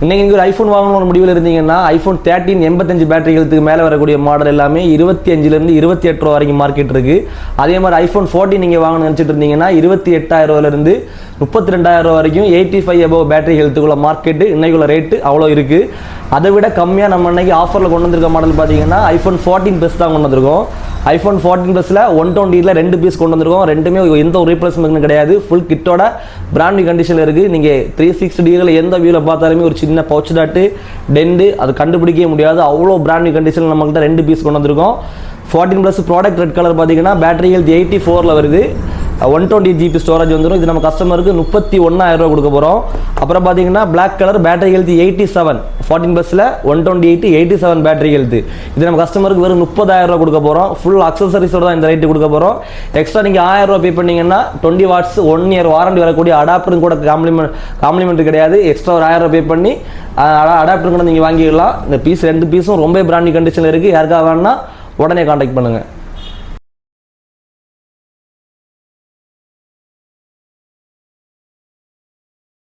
இன்றைக்கி இங்கே ஒரு ஐஃபோன் வாங்கணும் ஒரு முடிவில் இருந்தீங்கன்னா ஐஃபோன் 13 85 பேட்டரி ஹெல்த்துக்கு மேலே வரக்கூடிய மாடல் எல்லாமே 25 28 ரூபா வரைக்கும் மார்க்கெட் இருக்குது. அதே மாதிரி ஐஃபோன் 14 நீங்கள் வாங்கணும்னு நினச்சிட்டு இருந்தீங்கன்னா 28,000 ரூபாயிலிருந்து 32,000 ரூபா வரைக்கும் 85 above பேட்டரி ஹெல்த்துக்குள்ள மார்க்கெட்டு இன்னைக்குள்ள ரேட்டு அவ்வளோ இருக்குது. அதை விட கம்மியாக நம்ம இன்னைக்கு ஆஃபரில் கொண்டு வந்திருக்க மாடல் பார்த்தீங்கன்னா ஐஃபோன் 14 ப்ளஸ் தான் கொண்டு வந்திருக்கோம். ஐஃபோன் 14 ப்ளஸில் 120ல் 2 பீஸ் கொண்டு வந்திருக்கோம். ரெண்டுமே எந்த ஒரு ரீப்ளேஸ்மெண்ட் கிடையாது, ஃபுல் கிட்டோட பிராண்ட் நியூ கண்டிஷனில் இருக்குது. நீங்கள் 360 டிகிரியில் எந்த வியூவில் பார்த்தாலுமே ஒரு சின்ன பவுச் டாட்டு டெண்டு அது கண்டுபிடிக்கவே முடியாது, அவ்வளோ பிராண்ட் நியூ கண்டிஷனில் நம்மகிட்ட 2 பீஸ் கொண்டு வந்திருக்கோம். 14 ப்ளஸ் ப்ராடக்ட் ரெட் கலர் பார்த்தீங்கன்னா பேட்டரி ஹெல்த் 84ல் வருது, 120 GB ஸ்டோரேஜ் வந்துடும். இது நம்ம கஸ்டமருக்கு 31,000 ரூபா கொடுக்க போகிறோம். அப்புறம் பார்த்தீங்கன்னா பிளாக் கலர் பேட்டரி ஹெல்த் 87 14 ப்ளஸில் 128 87 பேட்டரி ஹெல்த். இது நம்ம கஸ்டமருக்கு வெறும் 30,000 ரூபா கொடுக்க போகிறோம். ஃபுல் அக்சசரிஸோட தான் இந்த ரேட்டு கொடுக்க போகிறோம். எக்ஸ்ட்ரா நீங்கள் 1000 ரூபா பே பண்ணிங்கன்னா 20 வாட்ஸ் 1 இயர் வாரண்டி வரக்கூடிய அடாப்டரும் கூட காம்ப்ளிமெண்ட் கிடையாது. எக்ஸ்ட்ரா ஒரு 1000 ரூபா பே பண்ணி அடாப்டர் கூட நீங்கள் வாங்கிக்கலாம். இந்த பீஸ் 2 பீஸும் ரொம்ப பிராண்ட் கண்டிஷனில் இருக்குது. யாருக்காக வேணும்னா உடனே கான்டாக்ட் பண்ணுங்கள்.